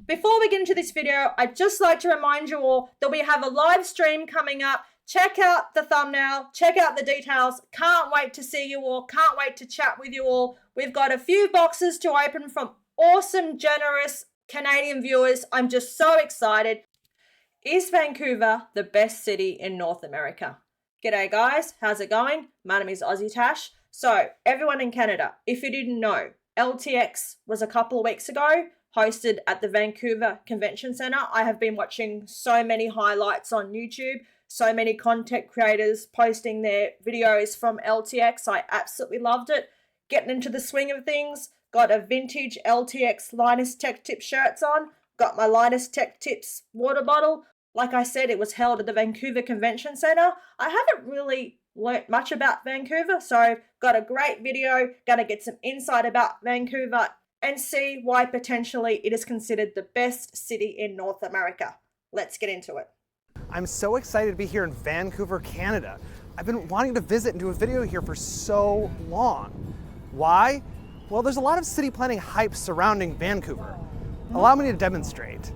Before we get into this video, I'd just like to remind you all that we have a live stream coming up. Check out the thumbnail, check out the details. Can't wait to see you all, can't wait to chat with you all. We've got a few boxes to open from awesome, generous Canadian viewers. I'm just so excited. Is Vancouver the best city in North America? G'day guys, how's it going? My name is AussieTash. So everyone in Canada, if you didn't know, LTX was a couple of weeks ago, hosted at the Vancouver Convention Centre. I have been watching so many highlights on YouTube, so many content creators posting their videos from LTX. I absolutely loved it. Getting into the swing of things, got a vintage LTX Linus Tech Tips shirts on, got my Linus Tech Tips water bottle. Like I said, it was held at the Vancouver Convention Centre. I haven't really learnt much about Vancouver, so got a great video, gonna get some insight about Vancouver and see why potentially it is considered the best city in North America. Let's get into it. I'm so excited to be here in Vancouver, Canada. I've been wanting to visit and do a video here for so long. Why? Well, there's a lot of city planning hype surrounding Vancouver. Allow me to demonstrate.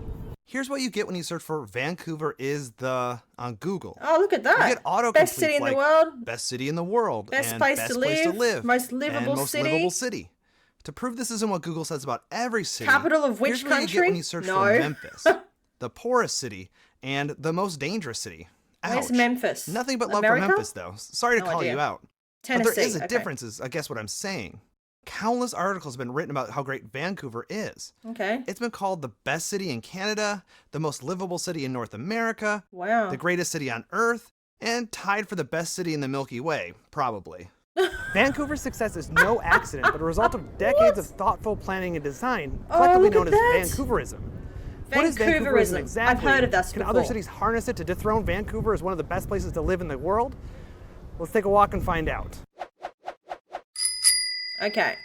Here's what you get when you search for Vancouver is the on Google. Oh, look at that. You get autocompletes best city in like the world. Best city in the world. Best and place best to place to live. live. Most livable and most city. livable city. To prove this isn't what Google says about every city. Capital of which here's what country? You get when you search for Memphis. The poorest city and the most dangerous city. Ouch. Where's Memphis? Nothing but love America? for Memphis, though. Sorry to No call idea. you out. Tennessee. But there is a okay. difference, is I guess what I'm saying. Countless articles have been written about how great Vancouver is. Okay. It's been called the best city in Canada, the most livable city in North America, Wow. the greatest city on Earth, and tied for the best city in the Milky Way, probably. Vancouver's success is no accident, but a result of decades of thoughtful planning and design, collectively look known at as that. Vancouverism. What is Vancouverism. Vancouverism exactly? I've heard of this Can before. other cities harness it to dethrone Vancouver as one of the best places to live in the world? Let's take a walk and find out. Okay.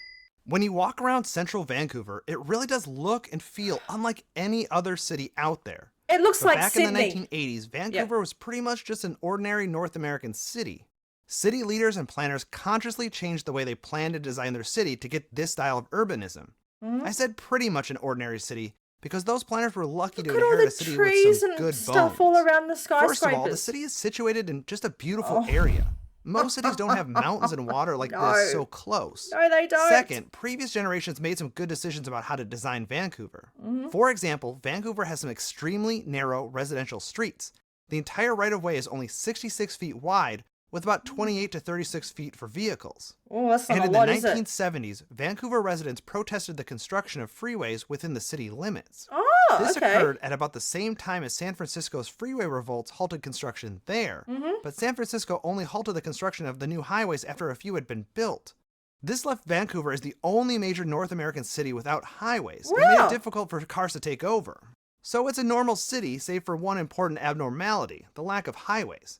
When you walk around central Vancouver, it really does look and feel unlike any other city out there. It looks But like back Sydney. in the 1980s, Vancouver was pretty much just an ordinary North American city. City leaders and planners consciously changed the way they planned and designed their city to get this style of urbanism. I said pretty much an ordinary city because those planners were lucky Look to at all inherit the a city with trees some and good stuff bones. all around the skyscrapers. First of all, the city is situated in just a beautiful area. Most cities don't have mountains and water like this so close. No, they don't. Second, previous generations made some good decisions about how to design Vancouver. For example, Vancouver has some extremely narrow residential streets. The entire right-of-way is only 66 feet wide, with about 28 to 36 feet for vehicles. Oh, that's not And a in the lot, is it? 1970s, Vancouver residents protested the construction of freeways within the city limits. Oh, This okay. occurred at about the same time as San Francisco's freeway revolts halted construction there. But San Francisco only halted the construction of the new highways after a few had been built. This left Vancouver as the only major North American city without highways, and made Wow. it difficult for cars to take over. So it's a normal city, save for one important abnormality, the lack of highways.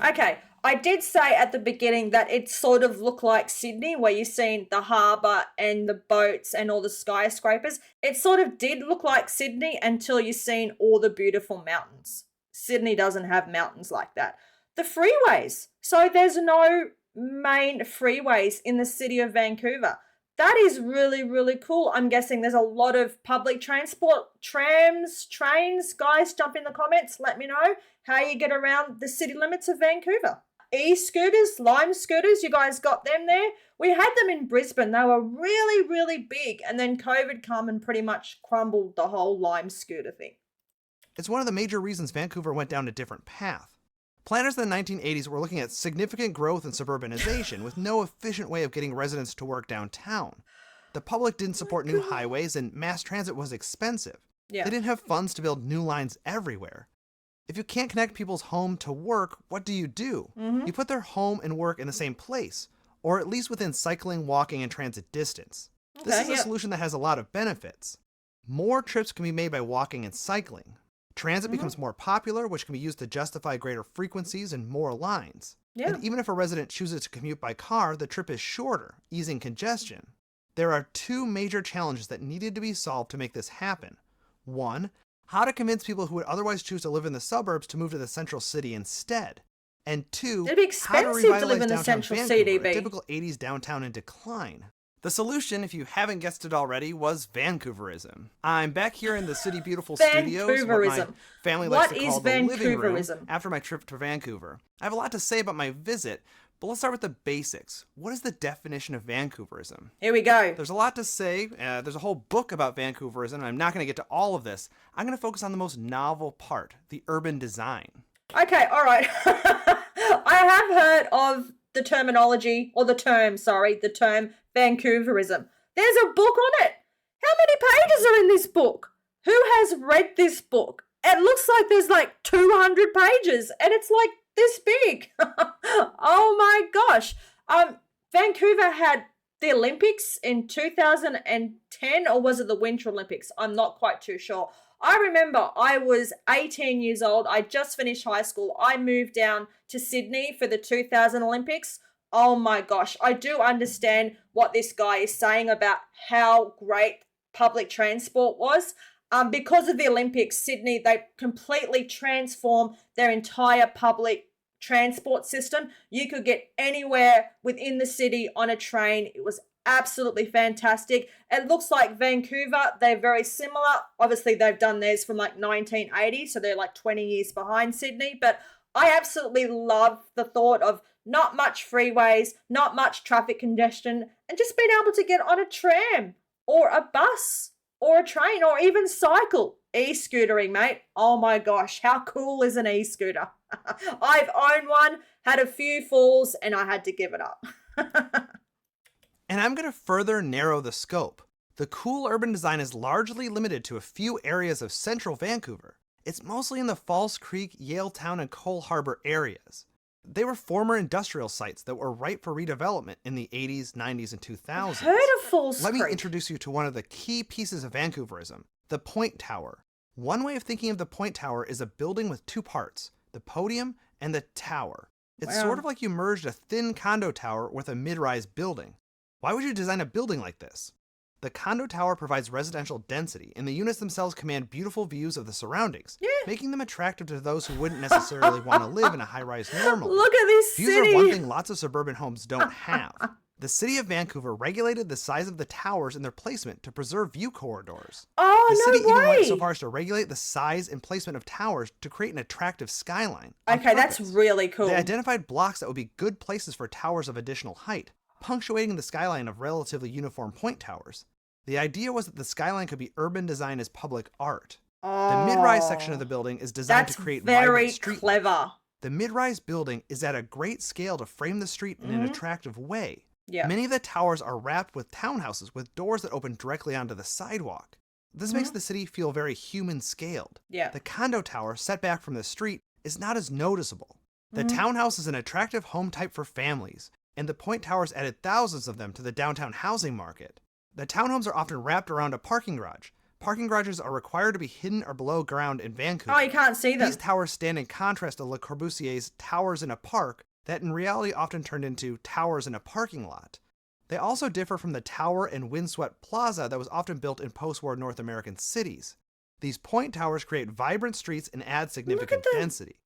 Okay, I did say at the beginning that it sort of looked like Sydney, where you've seen the harbour and the boats and all the skyscrapers. It sort of did look like Sydney until you've seen all the beautiful mountains. Sydney doesn't have mountains like that. The freeways. So there's no main freeways in the city of Vancouver. That is really, really cool. I'm guessing there's a lot of public transport, trams, trains. Guys, jump in the comments. Let me know how you get around the city limits of Vancouver. E-scooters, Lime scooters, you guys got them there? We had them in Brisbane. They were really, really big. And then COVID come and pretty much crumbled the whole Lime scooter thing. It's one of the major reasons Vancouver went down a different path. Planners in the 1980s were looking at significant growth and suburbanization with no efficient way of getting residents to work downtown. The public didn't support new highways and mass transit was expensive. Yeah. They didn't have funds to build new lines everywhere. If you can't connect people's home to work, what do? You put their home and work in the same place, or at least within cycling, walking, and transit distance. This is a solution that has a lot of benefits. More trips can be made by walking and cycling. Transit becomes more popular, which can be used to justify greater frequencies and more lines. Yeah. And even if a resident chooses to commute by car, the trip is shorter, easing congestion. There are two major challenges that needed to be solved to make this happen. One, how to convince people who would otherwise choose to live in the suburbs to move to the central city instead. And two, It'd be how to expensive to live revitalize in the downtown central Vancouver, CBD. a typical 80s downtown in decline. The solution, if you haven't guessed it already, was Vancouverism. I'm back here in the City Beautiful Studios, what my family likes to call the living room, after my trip to Vancouver. I have a lot to say about my visit, but let's start with the basics. What is the definition of Vancouverism? Here we go. There's a lot to say. There's a whole book about Vancouverism, and I'm not going to get to all of this. I'm going to focus on the most novel part, the urban design. Okay, all right. I have heard of the term Vancouverism. There's a book on it. How many pages are in this book? Who has read this book? It looks like there's like 200 pages and it's like this big. Oh my gosh. Vancouver had the Olympics in 2010, or was it the Winter Olympics? I'm not quite too sure. I remember I was 18 years old. I just finished high school. I moved down to Sydney for the 2000 Olympics. Oh my gosh, I do understand what this guy is saying about how great public transport was. Because of the Olympics, Sydney, they completely transformed their entire public transport system. You could get anywhere within the city on a train. It was absolutely fantastic. It looks like Vancouver, they're very similar. Obviously, they've done theirs from like 1980, so they're like 20 years behind Sydney. But I absolutely love the thought of not much freeways, not much traffic congestion, and just being able to get on a tram or a bus or a train or even cycle. E-scootering, mate. Oh my gosh, how cool is an e-scooter? I've owned one, had a few falls, and I had to give it up. And I'm going to further narrow the scope. The cool urban design is largely limited to a few areas of central Vancouver. It's mostly in the False Creek, Yaletown, and Cole Harbour areas. They were former industrial sites that were ripe for redevelopment in the 80s, 90s, and 2000s. I've heard of False Creek. Let me introduce you to one of the key pieces of Vancouverism, the Point Tower. One way of thinking of the Point Tower is a building with two parts, the podium and the tower. It's sort of like you merged a thin condo tower with a mid-rise building. Why would you design a building like this? The condo tower provides residential density, and the units themselves command beautiful views of the surroundings, making them attractive to those who wouldn't necessarily want to live in a high-rise normally. Look at this Views city. are one thing lots of suburban homes don't have. The city of Vancouver regulated the size of the towers and their placement to preserve view corridors. Oh, the city no way. even went so far as to regulate the size and placement of towers to create an attractive skyline. Okay, that's really cool. They identified blocks that would be good places for towers of additional height, punctuating the skyline of relatively uniform point towers. The idea was that the skyline could be urban design as public art. The mid-rise section of the building is designed to create vibrant street life. That's very clever. The mid-rise building is at a great scale to frame the street in an attractive way. Yeah. Many of the towers are wrapped with townhouses with doors that open directly onto the sidewalk. This makes the city feel very human-scaled. Yeah. The condo tower, set back from the street, is not as noticeable. The townhouse is an attractive home type for families, and the Point Towers added thousands of them to the downtown housing market. The townhomes are often wrapped around a parking garage. Parking garages are required to be hidden or below ground in Vancouver. Oh, you can't see them. These towers stand in contrast to Le Corbusier's towers in a park that in reality often turned into towers in a parking lot. They also differ from the tower and windswept plaza that was often built in post-war North American cities. These point towers create vibrant streets and add significant density.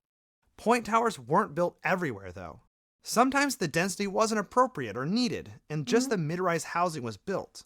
Point towers weren't built everywhere, though. Sometimes the density wasn't appropriate or needed, and just the mid-rise housing was built.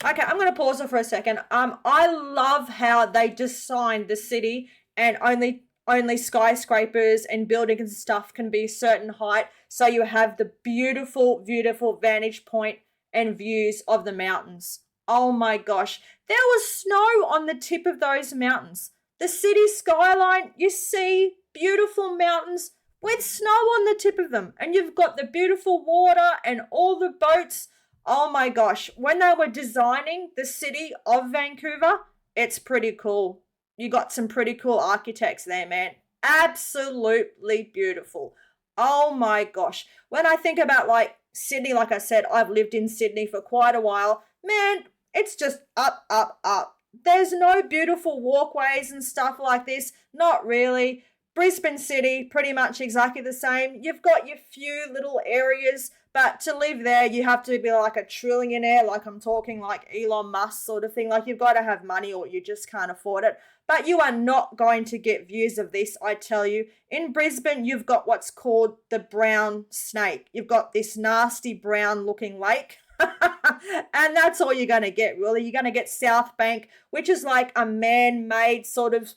Okay, I'm going to pause it for a second. I love how they designed the city and only skyscrapers and buildings and stuff can be a certain height. So you have the beautiful, beautiful vantage point and views of the mountains. Oh my gosh. There was snow on the tip of those mountains. The city skyline, you see beautiful mountains with snow on the tip of them. And you've got the beautiful water and all the boats. Oh my gosh. When they were designing the city of Vancouver, it's pretty cool. You got some pretty cool architects there, man. Absolutely beautiful. Oh my gosh. When I think about like Sydney, like I said, I've lived in Sydney for quite a while. Man, it's just up, up, up. There's no beautiful walkways and stuff like this. Not really. Brisbane City, pretty much exactly the same. You've got your few little areas, but to live there, you have to be like a trillionaire, like I'm talking like Elon Musk sort of thing. Like you've got to have money or you just can't afford it. But you are not going to get views of this, I tell you. In Brisbane, you've got what's called the brown snake. You've got this nasty brown looking lake. And that's all you're going to get, really. You're going to get South Bank, which is like a man-made sort of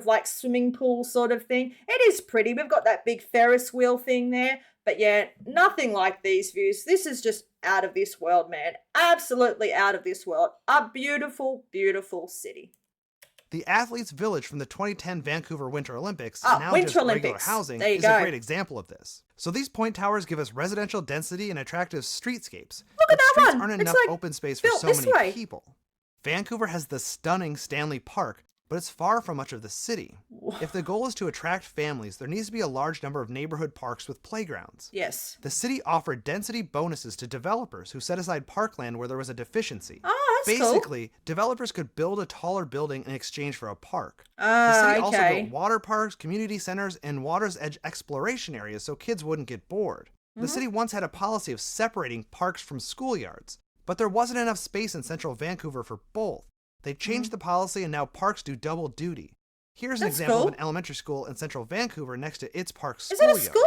like swimming pool sort of thing. It is pretty. We've got that big Ferris wheel thing there. But yeah, nothing like these views. This is just out of this world, man. Absolutely out of this world. A beautiful, beautiful city. The Athletes Village from the 2010 Vancouver Winter Olympics, now Winter just regular Olympics. housing, There you is go. a great example of this. So these point towers give us residential density and attractive streetscapes. Look at that streets one. aren't It's enough like open space for built so this many way. people. Vancouver has the stunning Stanley Park, but it's far from much of the city. If the goal is to attract families, there needs to be a large number of neighborhood parks with playgrounds. Yes. The city offered density bonuses to developers who set aside parkland where there was a deficiency. Oh, that's cool. Basically, developers could build a taller building in exchange for a park. The city also Okay. built water parks, community centers, and water's edge exploration areas so kids wouldn't get bored. The city once had a policy of separating parks from schoolyards, but there wasn't enough space in central Vancouver for both. They changed the policy and now parks do double duty. Here's an That's example cool. of an elementary school in central Vancouver next to its park Is it a schoolyard. school?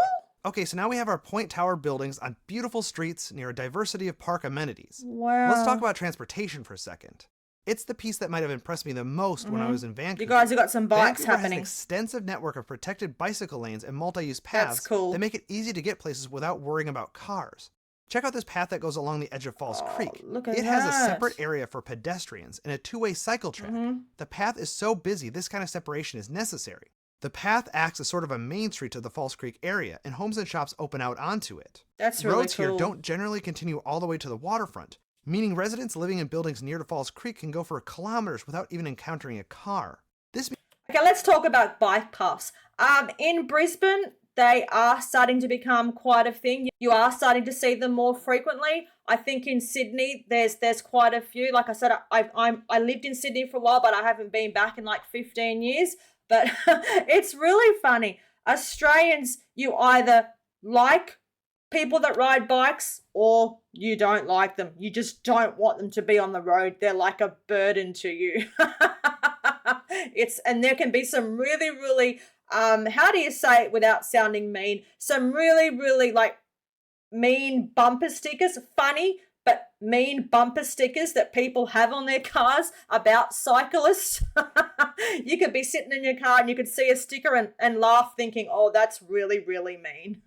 Okay, so now we have our point tower buildings on beautiful streets near a diversity of park amenities. Wow. Let's talk about transportation for a second. It's the piece that might have impressed me the most when I was in Vancouver. You guys have got some bikes Vancouver has happening. an extensive network of protected bicycle lanes and multi-use paths That's cool. that make it easy to get places without worrying about cars. Check out this path that goes along the edge of Falls Creek. look at It has a that. separate area for pedestrians and a two-way cycle track. The path is so busy, this kind of separation is necessary. The path acts as sort of a main street to the Falls Creek area, and homes and shops open out onto it. That's really Roads cool. here don't generally continue all the way to the waterfront, meaning residents living in buildings near to Falls Creek can go for kilometers without even encountering a car. This Okay, let's talk about bike paths. In Brisbane, they are starting to become quite a thing. You are starting to see them more frequently. I think in Sydney, there's quite a few. Like I said, I lived in Sydney for a while, but I haven't been back in like 15 years. But it's really funny. Australians, you either like people that ride bikes or you don't like them. You just don't want them to be on the road. They're like a burden to you. And there can be some really, really, how do you say it without sounding mean? Some really, really like mean bumper stickers, funny, but mean bumper stickers that people have on their cars about cyclists. You could be sitting in your car and you could see a sticker and laugh thinking, oh, that's really, really mean.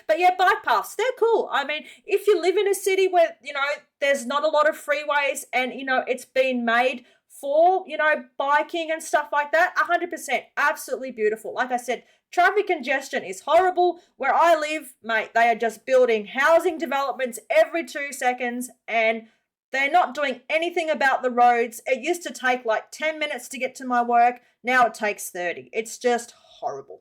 But yeah, bike paths, they're cool. I mean, if you live in a city where, there's not a lot of freeways and, it's been made for, biking and stuff like that, 100%, absolutely beautiful. Like I said, traffic congestion is horrible. Where I live, mate, they are just building housing developments every 2 seconds and they're not doing anything about the roads. It used to take like 10 minutes to get to my work. Now it takes 30. It's just horrible.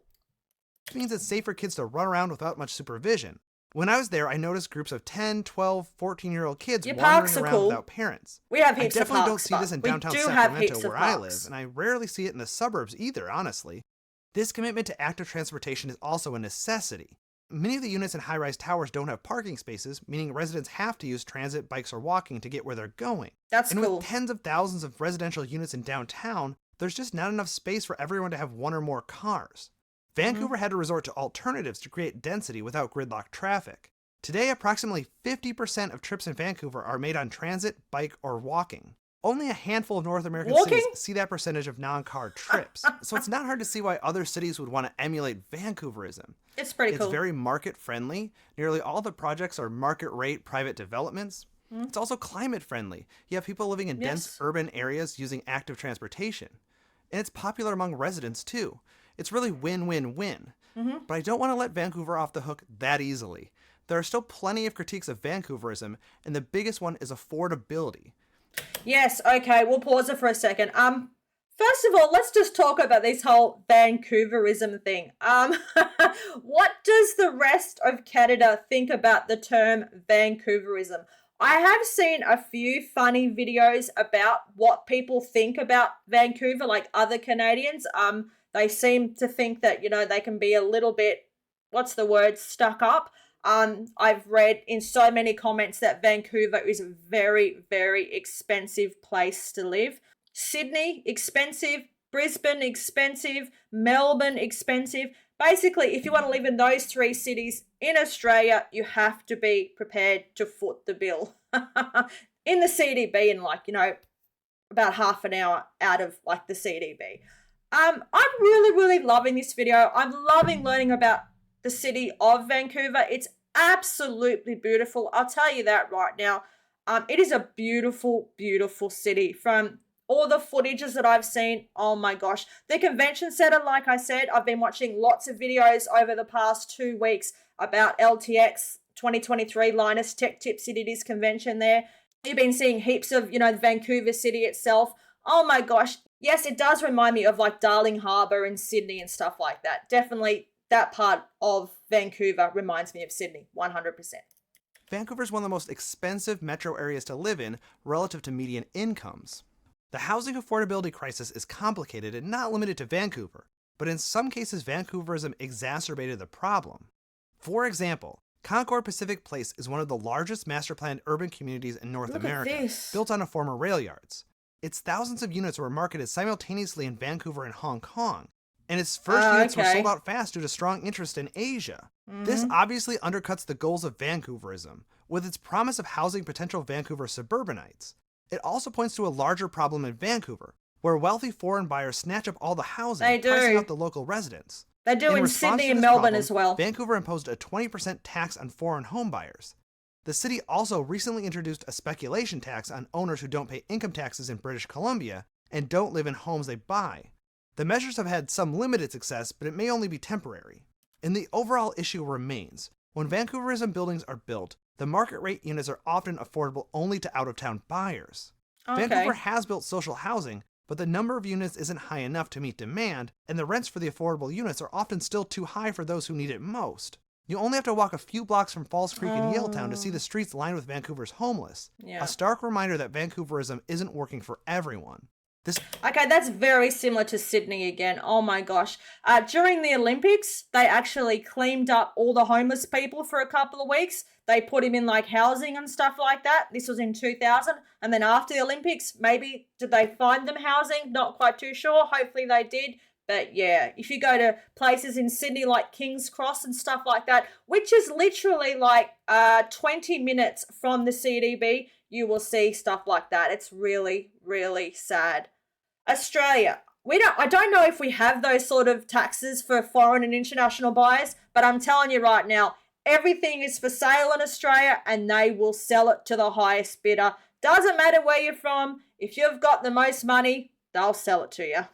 means it's safe for kids to run around without much supervision. When I was there, I noticed groups of 10, 12, 14-year-old kids Your wandering parks are around cool. without parents. We have I heaps of definitely don't parks, see this in but we downtown do have heaps Sacramento of where I live, parks. and I rarely see it in the suburbs either, honestly. This commitment to active transportation is also a necessity. Many of the units in high-rise towers don't have parking spaces, meaning residents have to use transit, bikes, or walking to get where they're going. That's and cool. with tens of thousands of residential units in downtown, there's just not enough space for everyone to have one or more cars. Vancouver had to resort to alternatives to create density without gridlock traffic. Today, approximately 50% of trips in Vancouver are made on transit, bike, or walking. Only a handful of North American Walking? cities see that percentage of non-car trips. So it's not hard to see why other cities would want to emulate Vancouverism. It's pretty cool. It's very market-friendly. Nearly all the projects are market-rate private developments. It's also climate-friendly. You have people living in dense urban areas using active transportation. And it's popular among residents, too. It's really win-win-win. But I don't want to let Vancouver off the hook that easily. There are still plenty of critiques of Vancouverism, and the biggest one is affordability. Yes, okay, we'll pause it for a second. First of all, let's just talk about this whole Vancouverism thing. What does the rest of Canada think about the term Vancouverism? I have seen a few funny videos about what people think about Vancouver, like other Canadians. They seem to think that, they can be a little bit, stuck up. I've read in so many comments that Vancouver is a very, very expensive place to live. Sydney, expensive. Brisbane, expensive. Melbourne, expensive. Basically, if you want to live in those three cities in Australia, you have to be prepared to foot the bill. In the CDB in about half an hour out of the CDB. I'm really, really loving this video. I'm loving learning about the city of Vancouver. It's absolutely beautiful. I'll tell you that right now. It is a beautiful, beautiful city. From all the footages that I've seen, oh my gosh. The convention center, like I said, I've been watching lots of videos over the past 2 weeks about LTX 2023 Linus Tech Tip Cities convention there. You've been seeing heaps of, the Vancouver city itself. Oh my gosh. Yes, it does remind me of Darling Harbour and Sydney and stuff like that. Definitely that part of Vancouver reminds me of Sydney, 100%. Vancouver is one of the most expensive metro areas to live in relative to median incomes. The housing affordability crisis is complicated and not limited to Vancouver, but in some cases Vancouverism exacerbated the problem. For example, Concord Pacific Place is one of the largest master-planned urban communities in North America, built on a former rail yards. Its thousands of units were marketed simultaneously in Vancouver and Hong Kong, and its first units were sold out fast due to strong interest in Asia. This obviously undercuts the goals of Vancouverism, with its promise of housing potential Vancouver suburbanites. It also points to a larger problem in Vancouver, where wealthy foreign buyers snatch up all the housing, pricing out the local residents. They do in Sydney and Melbourne as well. Vancouver imposed a 20% tax on foreign home buyers. The city also recently introduced a speculation tax on owners who don't pay income taxes in British Columbia and don't live in homes they buy. The measures have had some limited success, but it may only be temporary. And the overall issue remains. When Vancouverism buildings are built, the market rate units are often affordable only to out-of-town buyers. Vancouver has built social housing, but the number of units isn't high enough to meet demand, and the rents for the affordable units are often still too high for those who need it most. You only have to walk a few blocks from Falls Creek and Yaletown to see the streets lined with Vancouver's homeless. A stark reminder that Vancouverism isn't working for everyone. Okay, that's very similar to Sydney again. Oh my gosh. During the Olympics, they actually cleaned up all the homeless people for a couple of weeks. They put him in housing and stuff like that. This was in 2000. And then after the Olympics, maybe did they find them housing? Not quite too sure. Hopefully they did. But yeah, if you go to places in Sydney like King's Cross and stuff like that, which is literally 20 minutes from the CDB, you will see stuff like that. It's really, really sad. Australia. I don't know if we have those sort of taxes for foreign and international buyers, but I'm telling you right now, everything is for sale in Australia and they will sell it to the highest bidder. Doesn't matter where you're from. If you've got the most money, they'll sell it to you.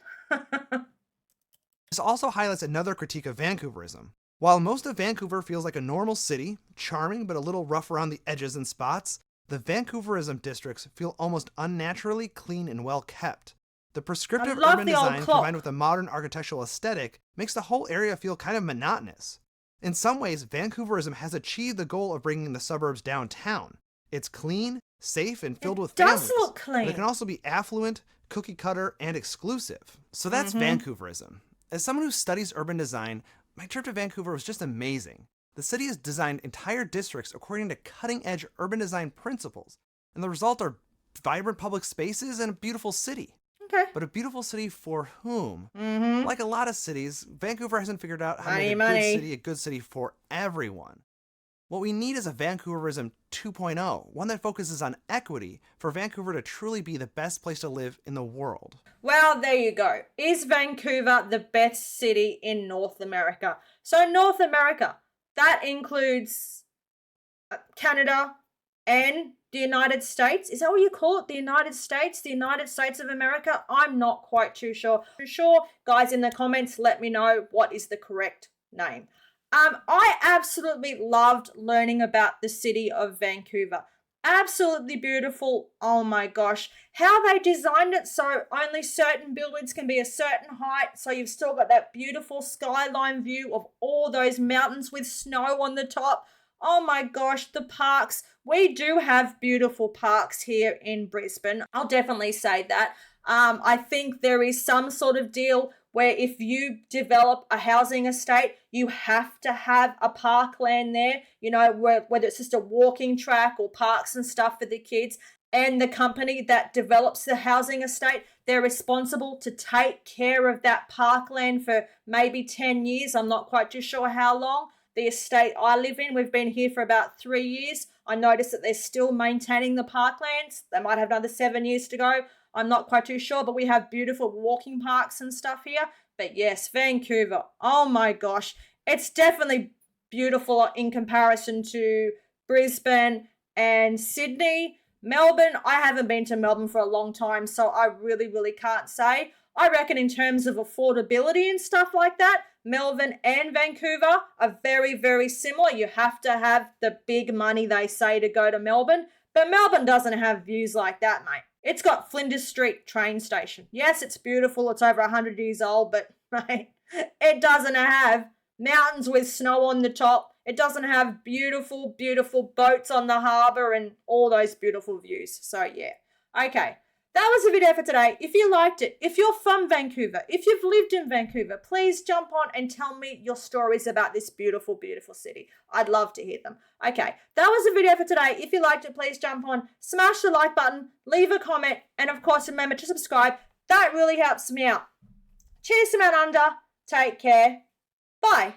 This also highlights another critique of Vancouverism. While most of Vancouver feels like a normal city, charming but a little rough around the edges and spots, the Vancouverism districts feel almost unnaturally clean and well kept. The prescriptive urban design combined with a modern architectural aesthetic makes the whole area feel kind of monotonous. In some ways, Vancouverism has achieved the goal of bringing the suburbs downtown. It's clean, safe, and filled with families. It does look clean. But it can also be affluent, cookie cutter, and exclusive. So that's Vancouverism. As someone who studies urban design, my trip to Vancouver was just amazing. The city has designed entire districts according to cutting-edge urban design principles, and the result are vibrant public spaces and a beautiful city. Okay. But a beautiful city for whom? Like a lot of cities, Vancouver hasn't figured out how to make a good city for everyone. What we need is a Vancouverism 2.0, one that focuses on equity for Vancouver to truly be the best place to live in the world. Well, there you go. Is Vancouver the best city in North America? So North America, that includes Canada and the United States. Is that what you call it? The United States? The United States of America? I'm not quite too sure. Guys, in the comments, let me know what is the correct name. I absolutely loved learning about the city of Vancouver. Absolutely beautiful. Oh my gosh. How they designed it so only certain buildings can be a certain height. So you've still got that beautiful skyline view of all those mountains with snow on the top. Oh my gosh, the parks. We do have beautiful parks here in Brisbane. I'll definitely say that. I think there is some sort of deal where if you develop a housing estate, you have to have a parkland there, whether it's just a walking track or parks and stuff for the kids. And the company that develops the housing estate, They're responsible to take care of that parkland for maybe 10 years. I'm not quite too sure how long. The estate I live in, we've been here for about 3 years. I noticed that they're still maintaining the parklands. They might have another 7 years to go. I'm not quite too sure, but we have beautiful walking parks and stuff here. But yes, Vancouver, oh my gosh, it's definitely beautiful in comparison to Brisbane and Sydney. Melbourne, I haven't been to Melbourne for a long time, so I really can't say. I reckon in terms of affordability and stuff like that, Melbourne and Vancouver are very similar. You have to have the big money, they say, to go to Melbourne. But Melbourne doesn't have views like that, mate. It's got Flinders Street train station. Yes, it's beautiful. It's over 100 years old, but mate, it doesn't have mountains with snow on the top. It doesn't have beautiful boats on the harbour and all those beautiful views. So yeah, okay. That was the video for today. If you liked it, if you're from Vancouver, if you've lived in Vancouver, please jump on and tell me your stories about this beautiful city. I'd love to hear them. Okay, that was the video for today. If you liked it, please jump on, smash the like button, leave a comment, and of course, remember to subscribe. That really helps me out. Cheers from out under. Take care. Bye.